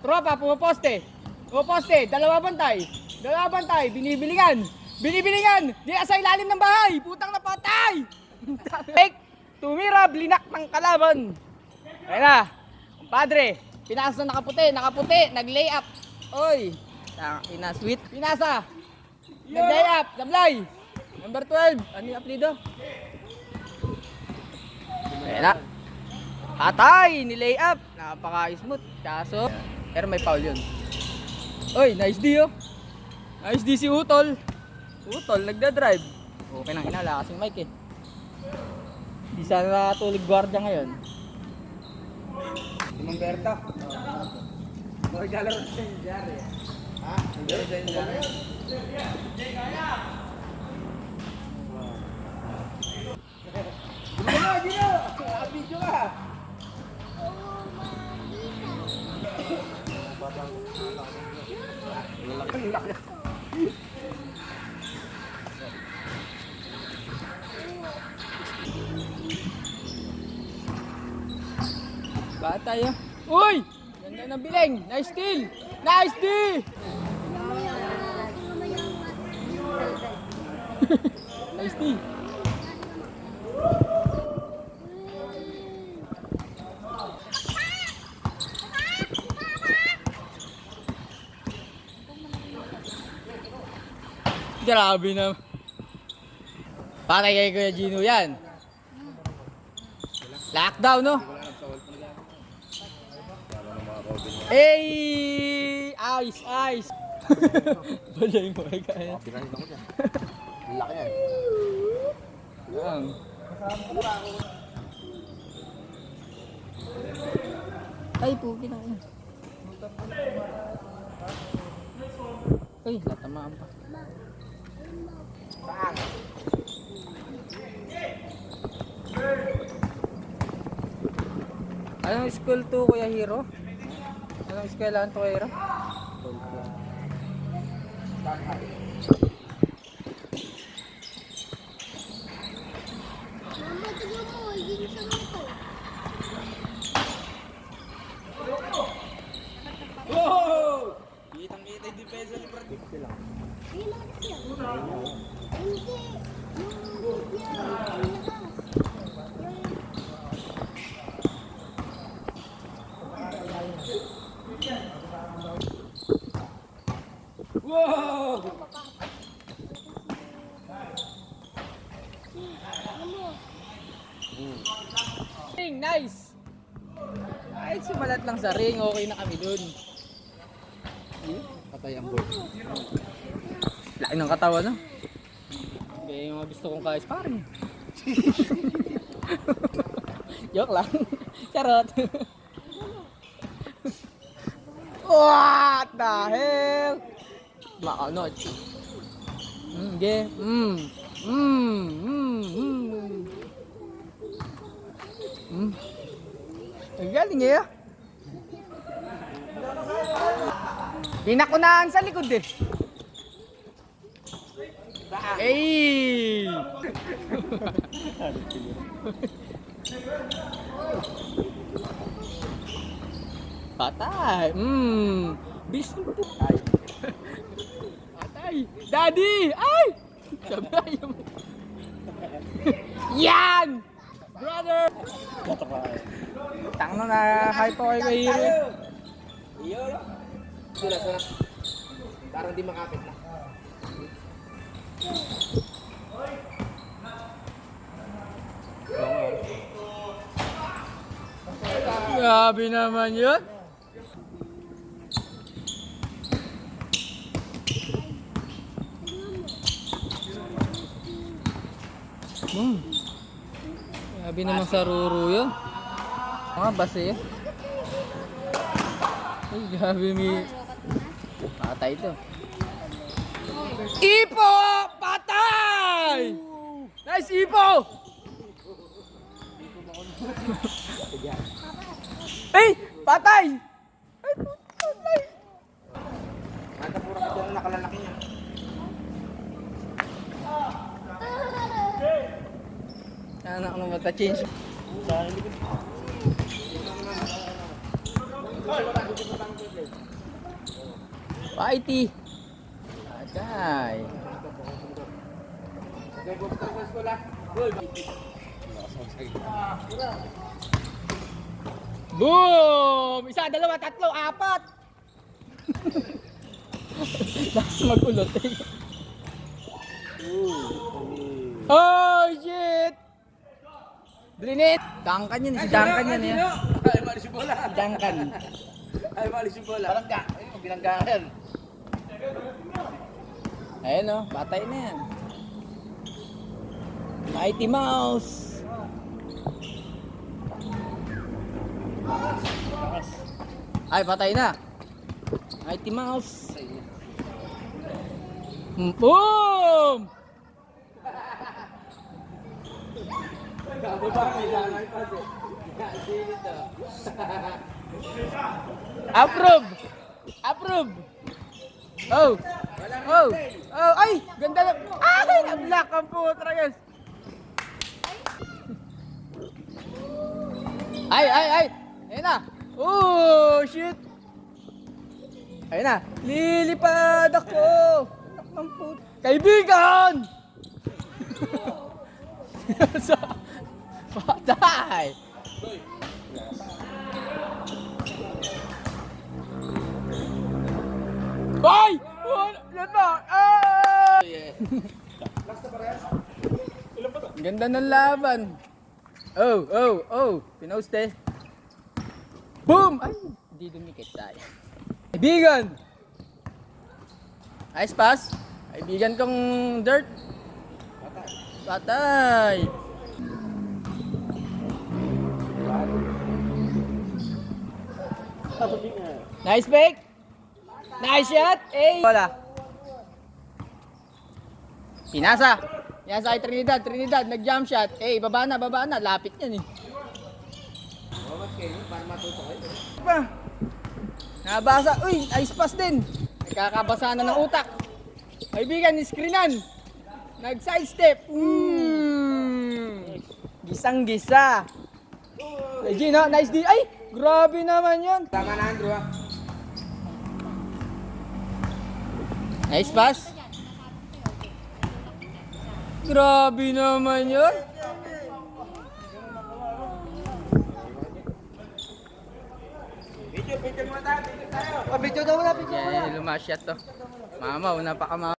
Tropa, pumaposte. Dalawa bantay, binibilingan. Di sa ilalim ng bahay, putang na patay. Fake, tumira, blinak ng kalaban. Ayun na, kumpadre, pinasa nakaputi, nag-lay up. Oy, ina sweet. Pinasa, nag-lay up, sablay. Number 12, ano yung apelido? Ayun na. Atay, nilay up. Napaka-smooth. Kaso, pero may foul yun. Oy, nice D oh. Nice D si Utol. Nagda-drive. Okay nang inala kasing mic eh. Di sana natulog gwardiya ngayon. Si Mamberto. Maglalaro sa Indyar eh. Ha? Maglalaro sa Indyar. Gino! Video ka! Bata yun. Uy! Ganda ng biling. Nice steal! Nice D! Nice D! Grabe na. Patay kay Kuya Gino yan. Lockdown no? Hey! Ice! Balay mo ay kaya. Pinanit ako dyan. Laki yan. Yan. Ay, pugi na yun. Ay, natamaan pa. Saan? Anong school to, Kuya Hero? Anong eskwelahan to, Kuya Hero? Mama, tignan mo, hindi siya nito. Wow! Kitang-kita yung depensa ni Brad. Hindi lang siya. Hindi. Yung lakas. Wow! Nice! Kahit sumalat lang sa ring, okay na kami dun. Patay ang board. Laki ng katawan, no? Kaya yung mga gusto kong ka-sparring. Joke lang. Charot. What the hell? Makanot. Okay. Ang galing eh. Pinakunahan sa likod eh. Hey! Patay. Bilis ng putay. Patay. Daddy! Ay! Sabay mo. Yan! Brother! Tang na hype ako kay Hero. Iyo. Sula. Parang di makapit na. Grabe naman yun. Grabe naman sa Ruru yun. Mga base eh. Ay, grabe patay ito. Ipo! Patay! Nice Ipo! Ay! Patay! Ay, patay! Mata pura ka dyan na nakalalaki niya. Anak ng mata-change. Whitey. Agay. Boom! Isa, dalawa, tatlo, apat. Last magulot eh. Oh shit! Blinit! Duncan yun, si Duncan yan eh. Ay, malis yung bola. Si Duncan. Ay, malis yung bola. Balangga. Ayun, bilanggaan. Ayun o, patay na yan. Mighty Mouse! Ay, patay na! Mighty Mouse! Boom! Gabo ba? May lanay pa siya. Silid ah. Approve! Approve! Oh! Oh! Oh! Ay! Ganda na! Ay! Na-block ang putra guys! Ay! Ay! Ay! Ayun na! Oh! Shit! Ayun na! Lilipad ako! Anak ng putra! Kaibigan! So, patay! Ay! Yan na! Ay! Ganda ng laban. Oh, oh, oh. Pinost eh. Boom! Ay, hindi dumikit tayo. Kaibigan! Ice pass. Kaibigan kong dirt. Patay! Nice pick! Nice shot! Eh! Wala. Pinasa! Pinasa kay Trinidad. Trinidad, nag-jump shot. Eh, baba na, baba na. Lapit yan eh. Bawas kayo para matuto kayo. Pa! Nabasa. Uy, ice pass din. Nagkakabasa na ng utak. Kaibigan, screenan. Nag-sidestep. Gisang-gisa. Gino, nice D. Ay, grabe naman yan. Tama na, Andrew ah. Nice pass. Grabe naman yun. Video mo tayo. Video tayo. Yan, lumasyat to. Mama, una pa ka